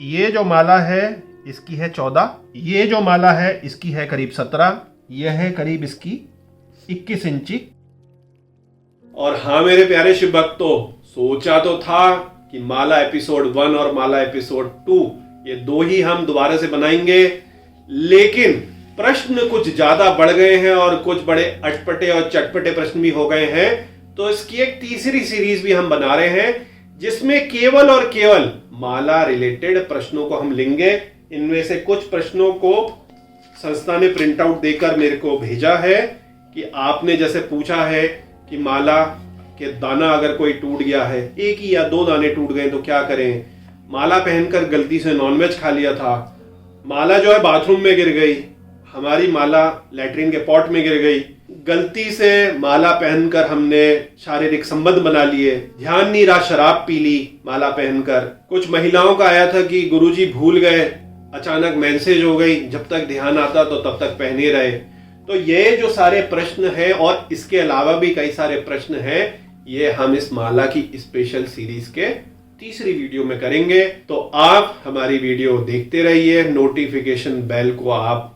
ये जो माला है इसकी है 14, ये जो माला है इसकी है करीब 17, यह है करीब इसकी 21 इंची। और हाँ मेरे प्यारे शिव भक्तों, सोचा तो था कि माला एपिसोड 1 और माला एपिसोड 2 ये दो ही हम दोबारा से बनाएंगे, लेकिन प्रश्न कुछ ज्यादा बढ़ गए हैं और कुछ बड़े अटपटे और चटपटे प्रश्न भी हो गए हैं। तो इसकी एक तीसरी सीरीज भी हम बना रहे हैं जिसमें केवल और केवल माला रिलेटेड प्रश्नों को हम लेंगे। इनमें से कुछ प्रश्नों को संस्था ने प्रिंट आउट देकर मेरे को भेजा है कि आपने जैसे पूछा है कि माला के दाना अगर कोई टूट गया है, एक ही या 2 दाने टूट गए तो क्या करें, माला पहनकर गलती से नॉनवेज खा लिया था, माला जो है बाथरूम में गिर गई, हमारी माला लैट्रिन के पॉट में गिर गई, गलती से माला पहनकर हमने शारीरिक संबंध बना लिए, ध्यान नहीं रहा शराब पी ली माला पहनकर। कुछ महिलाओं का आया था कि गुरुजी भूल गए, अचानक मैसेज हो गई, जब तक ध्यान आता तो तब तक पहने रहे। तो ये जो सारे प्रश्न हैं और इसके अलावा भी कई सारे प्रश्न हैं, ये हम इस माला की स्पेशल सीरीज के तीसरी वीडियो में करेंगे। तो आप हमारी वीडियो देखते रहिए, नोटिफिकेशन बेल को आप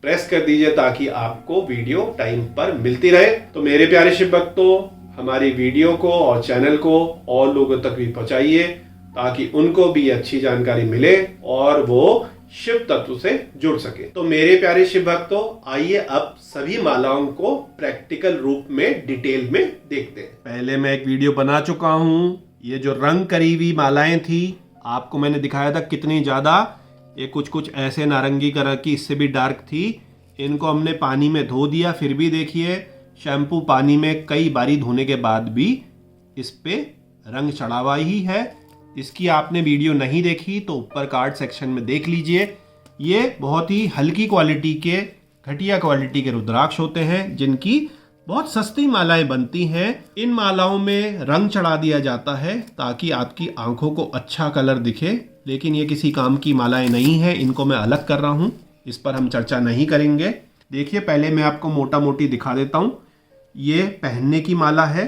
प्रेस कर दीजिए ताकि आपको वीडियो टाइम पर मिलती रहे। तो मेरे प्यारे शिव भक्तों, हमारी वीडियो को और चैनल को और लोगों तक भी पहुंचाइए ताकि उनको भी अच्छी जानकारी मिले और वो शिव तत्व से जुड़ सके। तो मेरे प्यारे शिव भक्तों, आइए अब सभी मालाओं को प्रैक्टिकल रूप में डिटेल में देखते हैं। पहले मैं एक वीडियो बना चुका हूं। ये जो रंग करीबी मालाएं थी आपको मैंने दिखाया था कितनी ज्यादा, ये कुछ ऐसे नारंगी कलर की, इससे भी डार्क थी। इनको हमने पानी में धो दिया, फिर भी देखिए शैम्पू पानी में कई बारी धोने के बाद भी इस पे रंग चढ़ा हुआ ही है। इसकी आपने वीडियो नहीं देखी तो ऊपर कार्ड सेक्शन में देख लीजिए। ये बहुत ही हल्की क्वालिटी के, घटिया क्वालिटी के रुद्राक्ष होते हैं जिनकी बहुत सस्ती मालाएं बनती हैं। इन मालाओं में रंग चढ़ा दिया जाता है ताकि आपकी आंखों को अच्छा कलर दिखे, लेकिन ये किसी काम की मालाएं नहीं है, इनको मैं अलग कर रहा हूं, इस पर हम चर्चा नहीं करेंगे। देखिए पहले मैं आपको मोटा मोटी दिखा देता हूं। ये पहनने की माला है,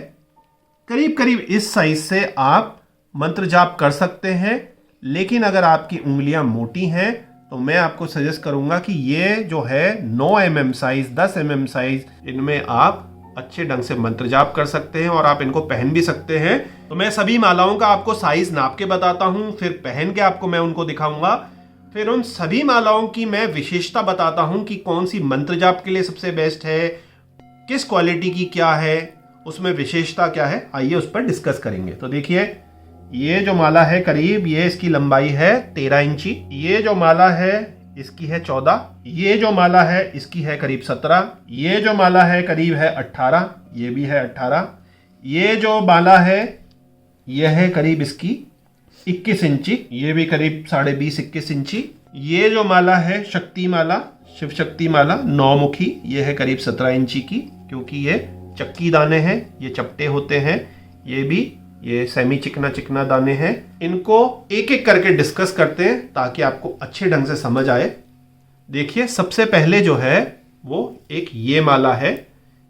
करीब करीब इस साइज से आप मंत्र जाप कर सकते हैं, लेकिन अगर आपकी उंगलियां मोटी हैं तो मैं आपको सजेस्ट करूंगा कि ये जो है 9 mm साइज, 10 mm साइज, इनमें आप अच्छे ढंग से मंत्र जाप कर सकते हैं और आप इनको पहन भी सकते हैं। तो मैं सभी मालाओं का आपको साइज नाप के बताता हूं, फिर पहन के आपको मैं उनको दिखाऊंगा, फिर उन सभी मालाओं की मैं विशेषता बताता हूं कि कौन सी मंत्र जाप के लिए सबसे बेस्ट है, किस क्वालिटी की क्या है, उसमें विशेषता क्या है, आइए उस पर डिस्कस करेंगे। तो देखिए ये जो माला है करीब, ये इसकी लंबाई है 13 इंची, ये जो माला है इसकी है 14, ये जो माला है इसकी है करीब 17, ये जो माला है करीब है 18, ये भी है 18, ये जो माला है यह है करीब इसकी 21 इंची, ये भी करीब 20.5-21 इंची, ये जो माला है शक्ति माला, शिव शक्ति माला 9 मुखी, ये है करीब 17 इंची की, क्योंकि ये चक्की दाने हैं, ये चपटे होते हैं, ये भी ये सेमी चिकना चिकना दाने हैं। इनको एक एक करके डिस्कस करते हैं ताकि आपको अच्छे ढंग से समझ आए। देखिए सबसे पहले जो है वो एक ये माला है,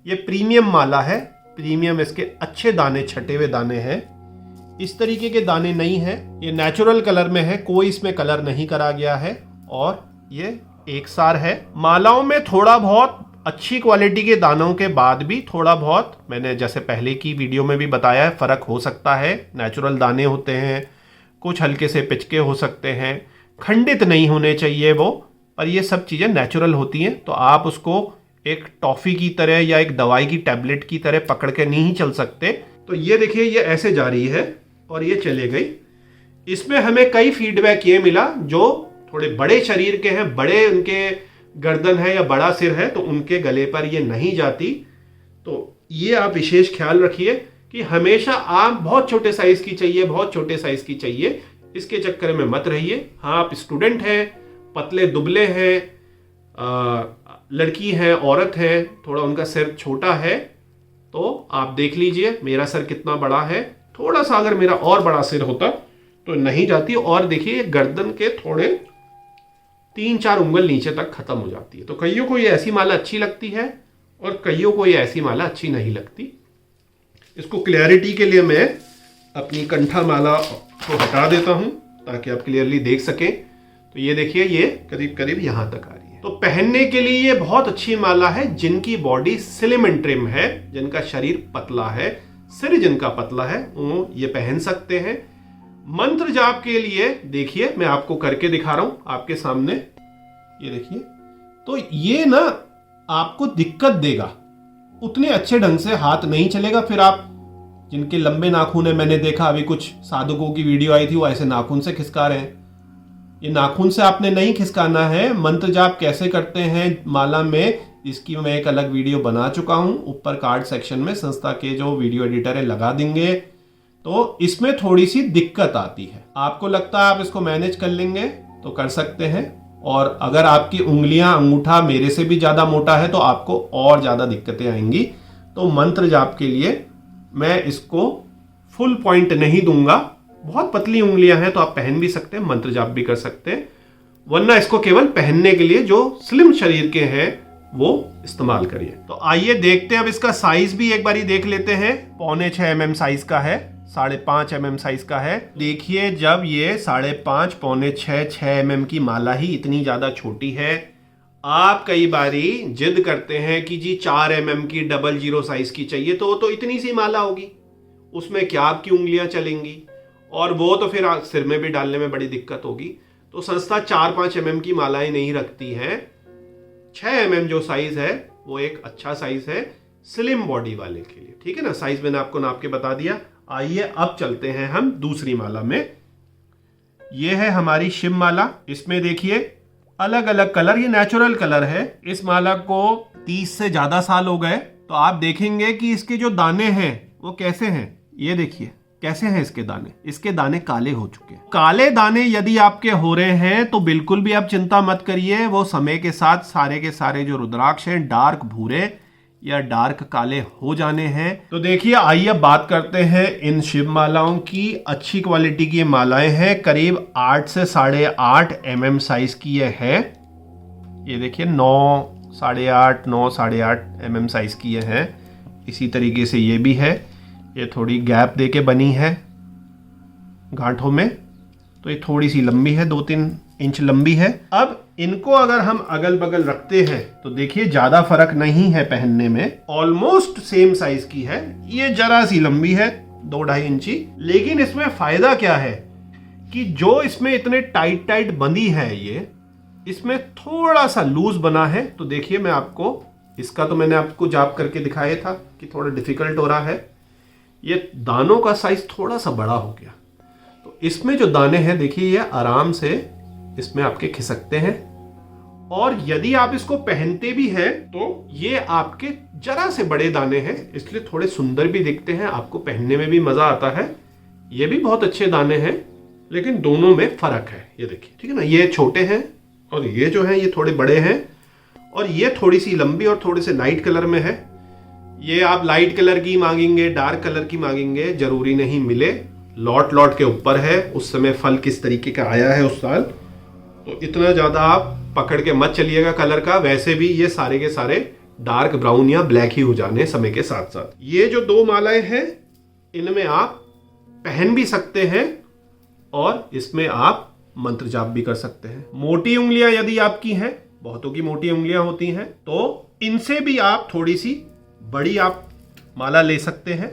ये प्रीमियम माला है, प्रीमियम, इसके अच्छे दाने, छटे हुए दाने हैं। इस तरीके के दाने नहीं है, ये नेचुरल कलर में है, कोई इसमें कलर नहीं करा गया है और ये एक सार है। मालाओं में थोड़ा बहुत अच्छी क्वालिटी के दानों के बाद भी थोड़ा बहुत, मैंने जैसे पहले की वीडियो में भी बताया है, फर्क हो सकता है। नेचुरल दाने होते हैं, कुछ हल्के से पिचके हो सकते हैं, खंडित नहीं होने चाहिए वो, पर ये सब चीज़ें नेचुरल होती हैं। तो आप उसको एक टॉफ़ी की तरह या एक दवाई की टैबलेट की तरह पकड़ के नहीं चल सकते। तो ये देखिए ये ऐसे जा रही है और ये चले गई। इसमें हमें कई फीडबैक ये मिला जो थोड़े बड़े शरीर के हैं, बड़े उनके गर्दन है या बड़ा सिर है, तो उनके गले पर ये नहीं जाती। तो ये आप विशेष ख्याल रखिए कि हमेशा आप बहुत छोटे साइज की चाहिए, बहुत छोटे साइज की चाहिए, इसके चक्कर में मत रहिए। हाँ आप स्टूडेंट हैं, पतले दुबले हैं, लड़की है, औरत है, थोड़ा उनका सिर छोटा है, तो आप देख लीजिए मेरा सिर कितना बड़ा है, थोड़ा सा अगर मेरा और बड़ा सिर होता तो नहीं जाती। और देखिए गर्दन के थोड़े 3-4 उंगल नीचे तक खत्म हो जाती है। तो कईयों को ये ऐसी माला अच्छी लगती है और कईयों को ये ऐसी माला अच्छी नहीं लगती। इसको क्लैरिटी के लिए मैं अपनी कंठा माला को हटा देता हूं ताकि आप क्लियरली देख सकें। तो ये देखिए, ये करीब करीब यहां तक आ रही है। तो पहनने के लिए ये बहुत अच्छी माला है। जिनकी बॉडी स्लिम एंड ट्रिम है, जिनका शरीर पतला है, सिर जिनका पतला है, वो ये पहन सकते हैं। मंत्र जाप के लिए देखिए, मैं आपको करके दिखा रहा हूं आपके सामने, ये देखिए। तो ये ना आपको दिक्कत देगा, उतने अच्छे ढंग से हाथ नहीं चलेगा। फिर आप जिनके लंबे नाखून है, मैंने देखा अभी कुछ साधकों की वीडियो आई थी, वो ऐसे नाखून से खिसका रहे हैं। ये नाखून से आपने नहीं खिसकाना है। मंत्र जाप कैसे करते हैं माला में, इसकी मैं एक अलग वीडियो बना चुका हूं, ऊपर कार्ड सेक्शन में संस्था के जो वीडियो एडिटर है लगा देंगे। तो इसमें थोड़ी सी दिक्कत आती है। आपको लगता है आप इसको मैनेज कर लेंगे तो कर सकते हैं, और अगर आपकी उंगलियां, अंगूठा मेरे से भी ज्यादा मोटा है तो आपको और ज्यादा दिक्कतें आएंगी। तो मंत्र जाप के लिए मैं इसको फुल पॉइंट नहीं दूंगा। बहुत पतली उंगलियां हैं तो आप पहन भी सकते हैं, मंत्र जाप भी कर सकते हैं, वरना इसको केवल पहनने के लिए जो स्लिम शरीर के हैं वो इस्तेमाल करिए। तो आइए देखते हैं, अब इसका साइज भी एक बारी देख लेते हैं। 4.5 mm साइज का है, 5.5 mm साइज का है। देखिए, जब ये 5.5, 6.5, 6 mm की माला ही इतनी ज्यादा छोटी है, आप कई बारी जिद करते हैं कि जी 4 mm की 00 साइज की चाहिए, तो इतनी सी माला होगी, उसमें क्या आपकी उंगलियां चलेंगी, और वो तो फिर सिर में भी डालने में बड़ी दिक्कत होगी। तो संस्था 4-5 mm की मालाएं नहीं रखती है। 6 mm जो साइज है वो एक अच्छा साइज है स्लिम बॉडी वाले के लिए, ठीक है ना। साइज मैंने आपको नाप के बता दिया। आइए अब चलते हैं हम दूसरी माला में। ये है हमारी शिव माला। इसमें देखिए अलग अलग कलर, ये नेचुरल कलर है। इस माला को 30 से ज्यादा साल हो गए। तो आप देखेंगे कि इसके जो दाने हैं वो कैसे हैं, ये देखिए कैसे हैं इसके दाने। इसके दाने काले हो चुके हैं। काले दाने यदि आपके हो रहे हैं तो बिल्कुल भी आप चिंता मत करिए, वो समय के साथ सारे के सारे जो रुद्राक्ष हैं डार्क भूरे या डार्क काले हो जाने हैं। तो देखिए, आइए अब बात करते हैं इन शिव मालाओं की। अच्छी क्वालिटी की मालाएं हैं, करीब 8 से 8.5 mm साइज की ये है। ये देखिए 9, 8.5 mm साइज की ये है। इसी तरीके से ये भी है। ये थोड़ी गैप देके बनी है गांठों में, तो ये थोड़ी सी लंबी है, 2-3 इंच लंबी है। अब इनको अगर हम अगल बगल रखते हैं तो देखिए ज्यादा फर्क नहीं है पहनने में, ऑलमोस्ट सेम साइज की है। ये जरा सी लंबी है, 2-2.5 इंची। लेकिन इसमें फायदा क्या है कि जो इसमें इतने टाइट बंधी है, ये इसमें थोड़ा सा लूज बना है। तो देखिए, मैं आपको इसका तो मैंने आपको जाप करके दिखाया था कि थोड़ा डिफिकल्ट हो रहा है। ये दानों का साइज थोड़ा सा बड़ा हो गया। तो इसमें जो दाने हैं देखिए, ये आराम से इसमें आपके खिसकते हैं, और यदि आप इसको पहनते भी हैं तो ये आपके जरा से बड़े दाने हैं, इसलिए थोड़े सुंदर भी दिखते हैं, आपको पहनने में भी मजा आता है। ये भी बहुत अच्छे दाने हैं, लेकिन दोनों में फर्क है। ये देखिए, ठीक है ना, ये छोटे हैं और ये जो है ये थोड़े बड़े हैं, और ये थोड़ी सी लंबी और थोड़े से लाइट कलर में है। ये आप लाइट कलर की मांगेंगे, डार्क कलर की मांगेंगे, जरूरी नहीं मिले। लॉट के ऊपर है, उस समय फल किस तरीके का आया है उस साल, तो इतना ज्यादा आप पकड़ के मत चलिएगा कलर का। वैसे भी ये सारे के सारे डार्क ब्राउन या ब्लैक ही हो जाने समय के साथ साथ। ये जो 2 मालाएं हैं, इनमें आप पहन भी सकते हैं और इसमें आप मंत्र जाप भी कर सकते हैं। मोटी उंगलियां यदि आपकी हैं, बहुतों की मोटी उंगलियां होती हैं, तो इनसे भी आप थोड़ी सी बड़ी आप माला ले सकते हैं।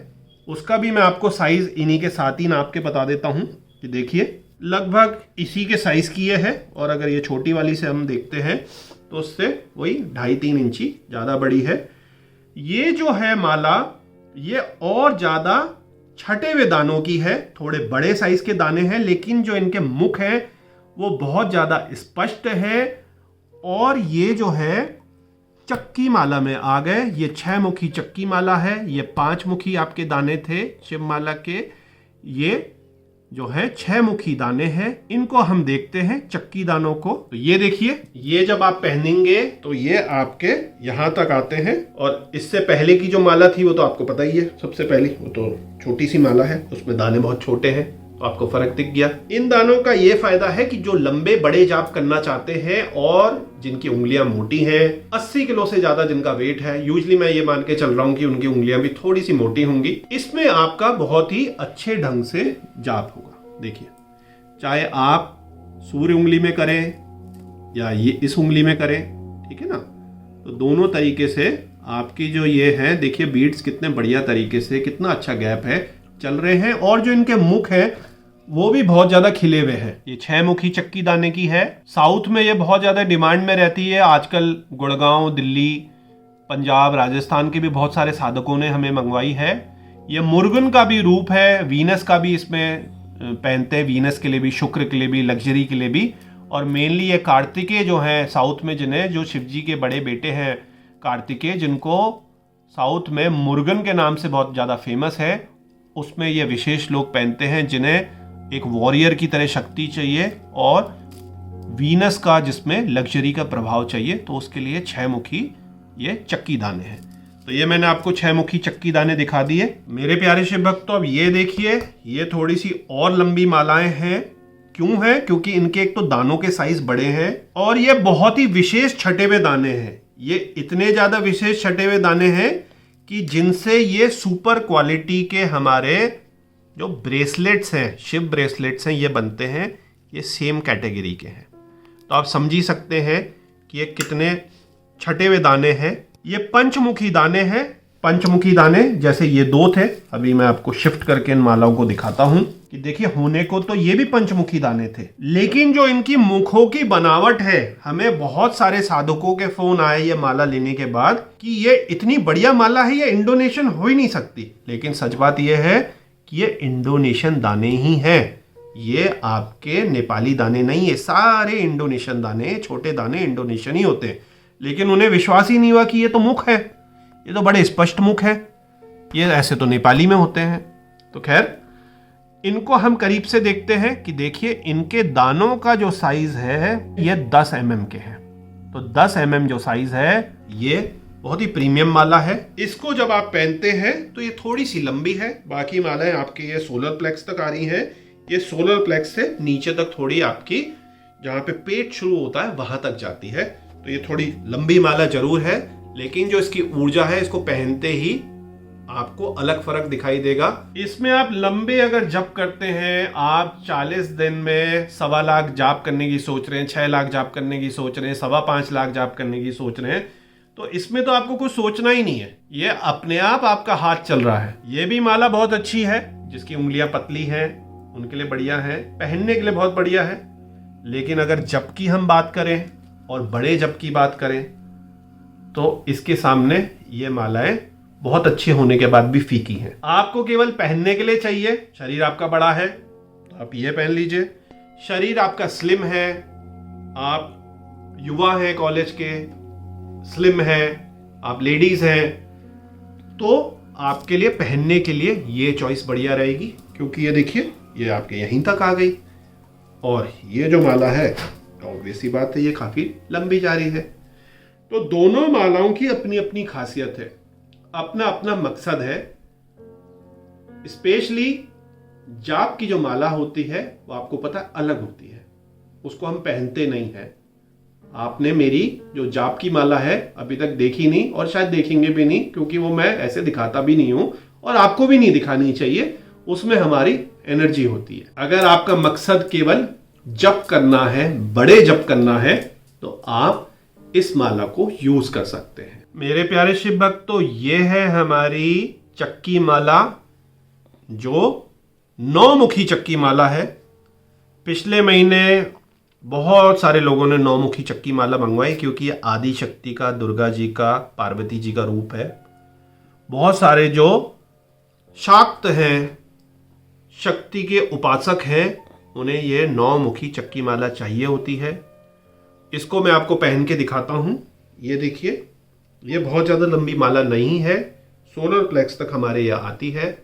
उसका भी मैं आपको साइज इन्हीं के साथ ही नाप के बता देता हूं कि देखिए लगभग इसी के साइज की ये है, और अगर ये छोटी वाली से हम देखते हैं तो उससे वही 2.5-3 इंची ज्यादा बड़ी है। ये जो है माला, ये और ज्यादा छटे हुए दानों की है, थोड़े बड़े साइज के दाने हैं, लेकिन जो इनके मुख है वो बहुत ज्यादा स्पष्ट है। और ये जो है चक्की माला में आ गए। ये 6 मुखी चक्की माला है, ये 5 मुखी आपके दाने थे शिव माला के, ये जो है 6 मुखी दाने हैं। इनको हम देखते हैं चक्की दानों को। तो ये देखिए, ये जब आप पहनेंगे तो ये आपके यहां तक आते हैं, और इससे पहले की जो माला थी वो तो आपको पता ही है, सबसे पहली वो तो छोटी सी माला है, उसमें दाने बहुत छोटे हैं, तो आपको फर्क दिख गया। इन दानों का ये फायदा है कि जो लंबे बड़े जाप करना चाहते हैं और जिनकी उंगलियां मोटी हैं, 80 किलो से ज्यादा जिनका वेट है, यूजली मैं ये मान के चल रहा हूं कि उनकी उंगलियां भी थोड़ी सी मोटी होंगी, इसमें आपका बहुत ही अच्छे ढंग से जाप होगा। देखिए चाहे आप सूर्य उंगली में करें या ये इस उंगली में करें, ठीक है ना। तो दोनों तरीके से आपकी जो ये है, देखिए बीड्स कितने बढ़िया तरीके से, कितना अच्छा गैप है, चल रहे हैं। और जो इनके मुख है वो भी बहुत ज्यादा खिले हुए हैं। ये 6 मुखी चक्की दाने की है। साउथ में ये बहुत ज्यादा डिमांड में रहती है आजकल। गुड़गांव, दिल्ली, पंजाब, राजस्थान के भी बहुत सारे साधकों ने हमें मंगवाई है। ये मुर्गन का भी रूप है, वीनस का भी इसमें पहनते हैं, वीनस के लिए भी, शुक्र के लिए भी, लग्जरी के लिए भी। और मेनली ये कार्तिकेय जो हैं साउथ में, जिन्हें, जो शिव जी के बड़े बेटे हैं कार्तिकेय, जिनको साउथ में मुर्गन के नाम से बहुत ज़्यादा फेमस है, उसमें ये विशेष लोग पहनते हैं जिन्हें एक वॉरियर की तरह शक्ति चाहिए और वीनस का जिसमें लग्जरी का प्रभाव चाहिए। तो उसके लिए 6 मुखी ये चक्की दाने हैं। तो ये मैंने आपको 6 मुखी चक्की दाने दिखा दिए मेरे प्यारे शिव भक्त। तो अब ये देखिए, ये थोड़ी सी और लंबी मालाएं हैं। क्यों है? क्योंकि इनके एक तो दानों के साइज बड़े हैं और ये बहुत ही विशेष छटे हुए दाने हैं। ये इतने ज्यादा विशेष छटे हुए दाने हैं कि जिनसे ये सुपर क्वालिटी के हमारे जो ब्रेसलेट्स हैं, शिव ब्रेसलेट्स हैं, ये बनते हैं। ये सेम कैटेगरी के हैं। तो आप समझ ही सकते हैं कि ये कितने छटे हुए दाने हैं। ये पंचमुखी दाने हैं। पंचमुखी दाने जैसे ये 2 थे, अभी मैं आपको शिफ्ट करके इन मालाओं को दिखाता हूं कि देखिए, होने को तो ये भी पंचमुखी दाने थे, लेकिन जो इनकी मुखों की बनावट है, हमें बहुत सारे साधकों के फोन आए ये माला लेने के बाद कि ये इतनी बढ़िया माला है, ये इंडोनेशियन हो ही नहीं सकती। लेकिन सच बात ये है कि ये इंडोनेशियन दाने ही हैं। ये आपके नेपाली दाने नहीं है, सारे इंडोनेशियन दाने, छोटे दाने इंडोनेशियन ही होते हैं। लेकिन उन्हें विश्वास ही नहीं हुआ कि ये तो मुख है, ये तो बड़े स्पष्ट मुख है, ये ऐसे तो नेपाली में होते हैं। तो खैर, इनको हम करीब से देखते हैं कि देखिए, इनके दानों का जो साइज है ये 10 mm के हैं। तो 10 mm जो साइज है, ये बहुत ही प्रीमियम माला है। इसको जब आप पहनते हैं तो ये थोड़ी सी लंबी है। बाकी मालाएं आपके ये सोलर प्लेक्स तक आ रही हैं। ये सोलर प्लेक्स से नीचे तक थोड़ी आपकी, जहां पे पेट शुरू होता है, वहां तक जाती है। तो ये थोड़ी लंबी माला जरूर है, लेकिन जो इसकी ऊर्जा है, इसको पहनते ही आपको अलग फर्क दिखाई देगा। इसमें आप लंबे अगर जप करते हैं, आप 40 दिन में 1.25 लाख जाप करने की सोच रहे हैं, 6 लाख जाप करने की सोच रहे हैं, 5.25 लाख जाप करने की सोच रहे हैं, तो इसमें तो आपको कुछ सोचना ही नहीं है, ये अपने आप आपका हाथ चल रहा है। ये भी माला बहुत अच्छी है। जिसकी उंगलियां पतली हैं उनके लिए बढ़िया है, पहनने के लिए बहुत बढ़िया है। लेकिन अगर जप की हम बात करें और बड़े जप की बात करें, तो इसके सामने ये मालाएं बहुत अच्छी होने के बाद भी फीकी हैं। आपको केवल पहनने के लिए चाहिए। शरीर आपका बड़ा है तो आप ये पहन लीजिए। शरीर आपका स्लिम है, आप युवा हैं, कॉलेज के, स्लिम हैं, आप लेडीज हैं, तो आपके लिए पहनने के लिए ये चॉइस बढ़िया रहेगी। क्योंकि ये देखिए, ये आपके यहीं तक आ गई और ये जो माला है, ऑब्वियस सी बात है, ये काफी लंबी जा रही है। तो दोनों मालाओं की अपनी अपनी खासियत है, अपना अपना मकसद है। स्पेशली जाप की जो माला होती है वो आपको पता है अलग होती है, उसको हम पहनते नहीं है। आपने मेरी जो जाप की माला है अभी तक देखी नहीं और शायद देखेंगे भी नहीं, क्योंकि वो मैं ऐसे दिखाता भी नहीं हूं और आपको भी नहीं दिखानी चाहिए। उसमें हमारी एनर्जी होती है। अगर आपका मकसद केवल जप करना है, बड़े जप करना है, तो आप इस माला को यूज कर सकते हैं। मेरे प्यारे शिव भक्तों, ये है हमारी चक्की माला, जो 9 मुखी चक्की माला है। पिछले महीने बहुत सारे लोगों ने 9 मुखी चक्की माला मंगवाई, क्योंकि ये आदि शक्ति का, दुर्गा जी का, पार्वती जी का रूप है। बहुत सारे जो शाक्त हैं, शक्ति के उपासक हैं, उन्हें ये 9 मुखी चक्की माला चाहिए होती है। इसको मैं आपको पहन के दिखाता हूं। ये देखिए, ये बहुत ज्यादा लंबी माला नहीं है, सोलर प्लेक्स तक हमारे यहाँ आती है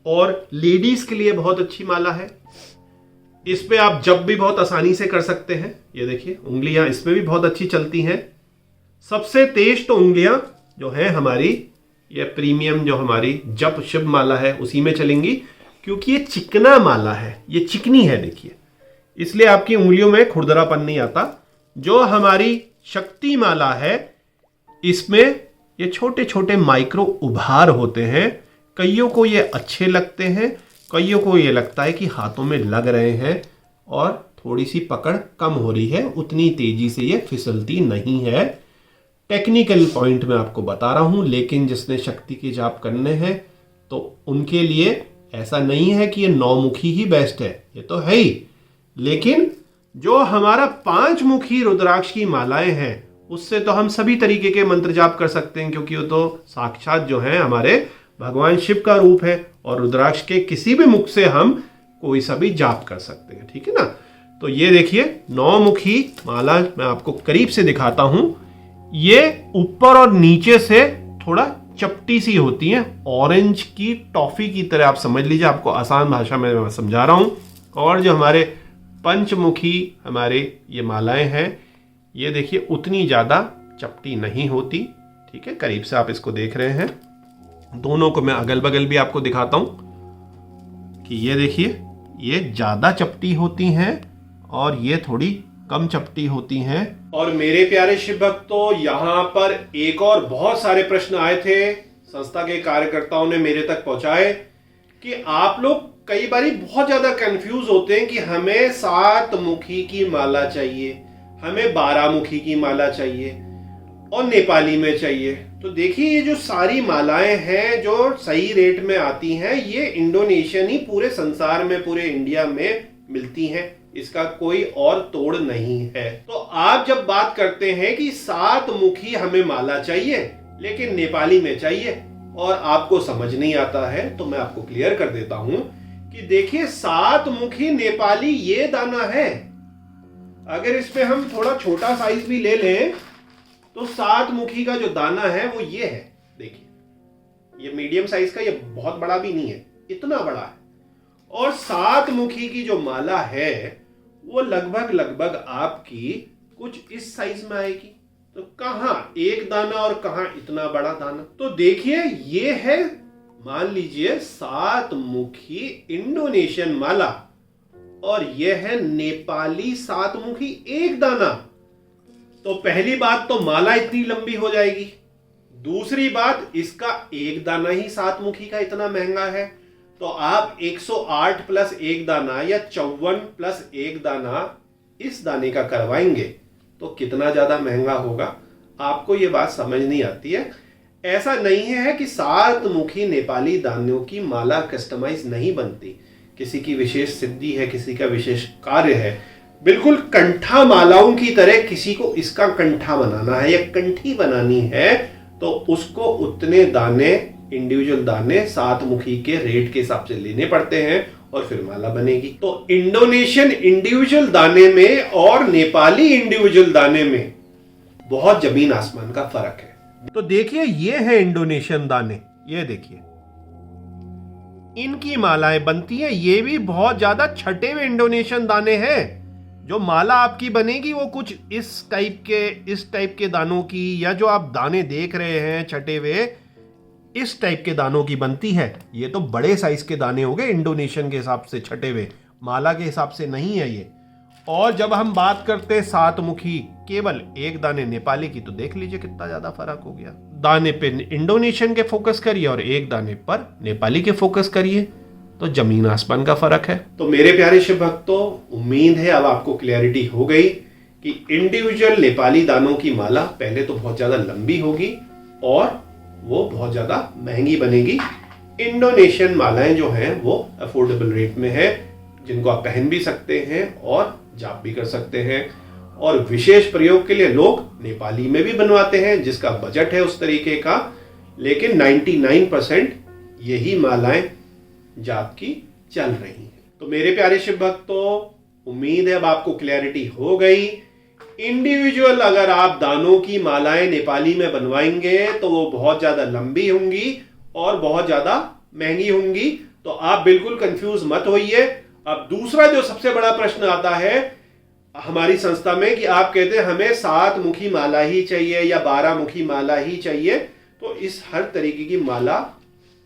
और लेडीज के लिए बहुत अच्छी माला है। इस पे आप जब भी बहुत आसानी से कर सकते हैं। ये देखिए, उंगलियां इसमें भी बहुत अच्छी चलती हैं। सबसे तेज तो उंगलियां जो है हमारी, ये प्रीमियम जो हमारी जप शिव माला है, उसी में चलेंगी, क्योंकि ये चिकना माला है, ये चिकनी है देखिए, इसलिए आपकी उंगलियों में खुरदरापन नहीं आता। जो हमारी शक्ति माला है, इसमें ये छोटे छोटे माइक्रो उभार होते हैं। कईयों को ये अच्छे लगते हैं, कईयों को ये लगता है कि हाथों में लग रहे हैं, और थोड़ी सी पकड़ कम हो रही है, उतनी तेजी से ये फिसलती नहीं है। टेक्निकल पॉइंट मैं आपको बता रहा हूं, लेकिन जिसने शक्ति के जाप करने हैं तो उनके लिए ऐसा नहीं है कि ये 9 मुखी ही बेस्ट है, ये तो है ही, लेकिन जो हमारा 5 मुखी रुद्राक्ष की मालाएं हैं उससे तो हम सभी तरीके के मंत्र जाप कर सकते हैं, क्योंकि वो तो साक्षात जो है हमारे भगवान शिव का रूप है और रुद्राक्ष के किसी भी मुख से हम कोई सा भी जाप कर सकते हैं, ठीक है ना। तो ये देखिए 9 मुखी माला मैं आपको करीब से दिखाता हूं। ये ऊपर और नीचे से थोड़ा चपटी सी होती है, ऑरेंज की टॉफी की तरह आप समझ लीजिए, आपको आसान भाषा में मैं समझा रहा हूं। और जो हमारे पंचमुखी हमारे ये मालाएं हैं, ये देखिए उतनी ज्यादा चपटी नहीं होती, ठीक है। करीब से आप इसको देख रहे हैं, दोनों को मैं अगल बगल भी आपको दिखाता हूं कि ये देखिए ये ज्यादा चपटी होती हैं और ये थोड़ी कम चपटी होती हैं। और मेरे प्यारे शिव भक्तों, यहाँ पर एक और बहुत सारे प्रश्न आए थे, संस्था के कार्यकर्ताओं ने मेरे तक पहुंचाए कि आप लोग कई बारी बहुत ज्यादा कंफ्यूज होते हैं कि हमें 7 मुखी की माला चाहिए, हमें 12 मुखी की माला चाहिए और नेपाली में चाहिए। तो देखिए ये जो सारी मालाएं हैं जो सही रेट में आती हैं, ये इंडोनेशियन ही पूरे संसार में, पूरे इंडिया में मिलती हैं, इसका कोई और तोड़ नहीं है। तो आप जब बात करते हैं कि 7 मुखी हमें माला चाहिए लेकिन नेपाली में चाहिए और आपको समझ नहीं आता है, तो मैं आपको क्लियर कर देता हूं कि देखिए 7 मुखी नेपाली ये दाना है। अगर इसमें हम थोड़ा छोटा साइज भी ले लें तो 7 मुखी का जो दाना है वो ये है, देखिए ये मीडियम साइज का, ये बहुत बड़ा भी नहीं है, इतना बड़ा है। और 7 मुखी की जो माला है वो लगभग आपकी कुछ इस साइज में आएगी। तो कहां एक दाना और कहां इतना बड़ा दाना। तो देखिए ये है, मान लीजिए 7 मुखी इंडोनेशियन माला और यह है नेपाली 7 मुखी एक दाना। तो पहली बात तो माला इतनी लंबी हो जाएगी, दूसरी बात इसका एक दाना ही 7 मुखी का इतना महंगा है। तो आप 108 प्लस एक दाना या 54 प्लस एक दाना इस दाने का करवाएंगे तो कितना ज्यादा महंगा होगा, आपको ये बात समझ नहीं आती है। ऐसा नहीं है कि 7 मुखी नेपाली दानों की माला कस्टमाइज नहीं बनती, किसी की विशेष सिद्धि है, किसी का विशेष कार्य है, बिल्कुल कंठा मालाओं की तरह किसी को इसका कंठा बनाना है या कंठी बनानी है तो उसको उतने दाने, इंडिविजुअल दाने 7 मुखी के रेट के हिसाब से लेने पड़ते हैं और फिर माला बनेगी। तो इंडोनेशियन इंडिविजुअल दाने में और नेपाली इंडिविजुअल दाने में बहुत जमीन आसमान का फर्क है। तो देखिए ये है इंडोनेशियन दाने, ये देखिए इनकी मालाएं बनती हैं, ये भी बहुत ज्यादा छटे हुए इंडोनेशियन दाने हैं। जो माला आपकी बनेगी वो कुछ इस टाइप के दानों की, या जो आप दाने देख रहे हैं छटे हुए इस टाइप के दानों की बनती है। ये तो बड़े साइज के दाने हो गए इंडोनेशियन के हिसाब से छटे हुए, माला के हिसाब से नहीं है ये। और जब हम बात करते हैं 7 मुखी केवल एक दाने नेपाली की, तो देख लीजिए कितना ज्यादा फर्क हो गया। दाने पे इंडोनेशियन के फोकस करिए और एक दाने पर नेपाली के फोकस करिए, तो जमीन आसमान का फर्क है। तो मेरे प्यारे शिव भक्तों, उम्मीद है अब आपको क्लैरिटी हो गई कि इंडिविजुअल नेपाली दानों की माला पहले तो बहुत ज्यादा लंबी होगी और वो बहुत ज्यादा महंगी बनेगी। इंडोनेशियन मालाएं जो हैं वो अफोर्डेबल रेट में है, जिनको आप पहन भी सकते हैं और जाप भी कर सकते हैं। और विशेष प्रयोग के लिए लोग नेपाली में भी बनवाते हैं, जिसका बजट है उस तरीके का, लेकिन 99% यही मालाएं जाप की चल रही हैं। तो मेरे प्यारे शिव भक्तों, उम्मीद है अब आपको क्लैरिटी हो गई। इंडिविजुअल अगर आप दानों की मालाएं नेपाली में बनवाएंगे तो वो बहुत ज्यादा लंबी होंगी और बहुत ज्यादा महंगी होंगी, तो आप बिल्कुल कंफ्यूज मत होइए। अब दूसरा जो सबसे बड़ा प्रश्न आता है हमारी संस्था में कि आप कहते हैं हमें 7 मुखी माला ही चाहिए या 12 मुखी माला ही चाहिए, तो इस हर तरीके की माला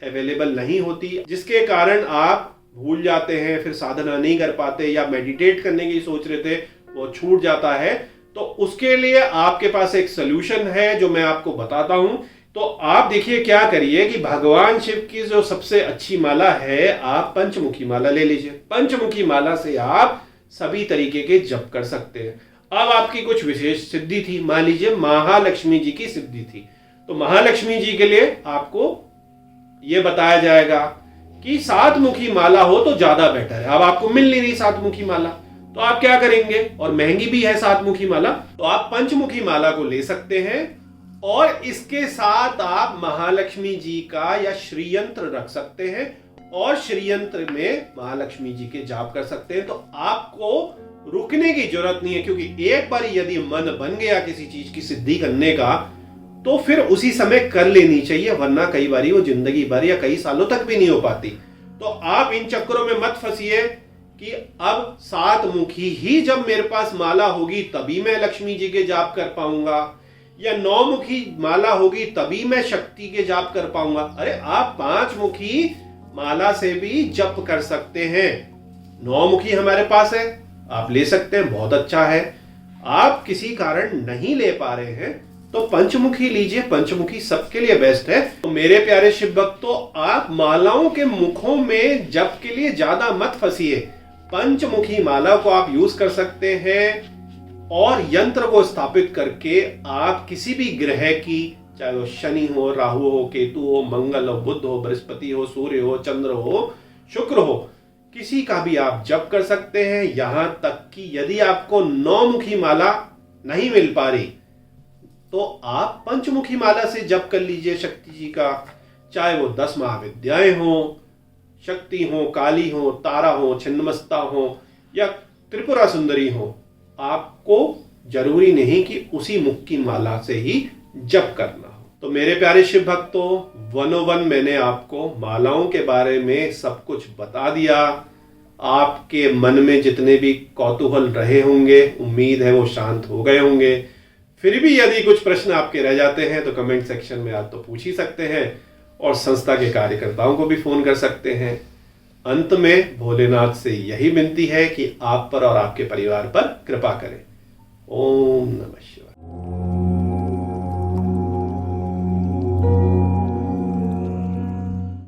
अवेलेबल नहीं होती, जिसके कारण आप भूल जाते हैं, फिर साधना नहीं कर पाते, या मेडिटेट करने की सोच रहे थे वो छूट जाता है। तो उसके लिए आपके पास एक सोल्यूशन है जो मैं आपको बताता हूं। तो आप देखिए क्या करिए कि भगवान शिव की जो सबसे अच्छी माला है, आप पंचमुखी माला ले लीजिए। पंचमुखी माला से आप सभी तरीके के जप कर सकते हैं। अब आपकी कुछ विशेष सिद्धि थी, मान लीजिए महालक्ष्मी जी की सिद्धि थी, तो महालक्ष्मी जी के लिए आपको यह बताया जाएगा कि 7 मुखी माला हो तो ज्यादा बेटर है। अब आपको मिल नहीं रही 7 मुखी माला, तो आप क्या करेंगे, और महंगी भी है 7 मुखी माला, तो आप पंचमुखी माला को ले सकते हैं और इसके साथ आप महालक्ष्मी जी का या श्रीयंत्र रख सकते हैं और श्रीयंत्र में महालक्ष्मी जी के जाप कर सकते हैं। तो आपको रुकने की जरूरत नहीं है, क्योंकि एक बार यदि मन बन गया किसी चीज की सिद्धि करने का तो फिर उसी समय कर लेनी चाहिए, वरना कई बार वो जिंदगी भर या कई सालों तक भी नहीं हो पाती। तो आप इन चक्करों में मत फंसिए कि अब 7 मुखी ही जब मेरे पास माला होगी तभी मैं लक्ष्मी जी के जाप कर पाऊंगा, या 9 मुखी माला होगी तभी मैं शक्ति के जाप कर पाऊंगा। अरे आप 5 मुखी माला से भी जप कर सकते हैं। 9 मुखी हमारे पास है, आप ले सकते हैं, बहुत अच्छा है। आप किसी कारण नहीं ले पा रहे हैं तो पंचमुखी लीजिए, पंचमुखी सबके लिए बेस्ट है। तो मेरे प्यारे शिव भक्तों, आप मालाओं के मुखों में जप के लिए ज्यादा मत फंसिए। पंचमुखी माला को आप यूज कर सकते हैं और यंत्र को स्थापित करके आप किसी भी ग्रह की, चाहे वो शनि हो, राहु हो, केतु हो, मंगल हो, बुध हो, बृहस्पति हो, सूर्य हो, चंद्र हो, शुक्र हो, किसी का भी आप जप कर सकते हैं। यहां तक कि यदि आपको 9 मुखी माला नहीं मिल पा रही तो आप पंचमुखी माला से जप कर लीजिए शक्ति जी का, चाहे वो 10 महाविद्याएं हो, शक्ति हो, काली हो, तारा हो, छिन्नमस्ता हो या त्रिपुरा सुंदरी हो। आपको जरूरी नहीं कि उसी मुख की माला से ही जप करना हो। तो मेरे प्यारे शिव भक्तों, 101 मैंने आपको मालाओं के बारे में सब कुछ बता दिया। आपके मन में जितने भी कौतूहल रहे होंगे, उम्मीद है वो शांत हो गए होंगे। फिर भी यदि कुछ प्रश्न आपके रह जाते हैं तो कमेंट सेक्शन में आप तो पूछ ही सकते हैं और संस्था के कार्यकर्ताओं को भी फोन कर सकते हैं। अंत में भोलेनाथ से यही विनती है कि आप पर और आपके परिवार पर कृपा करें। ओम नमः शिवाय।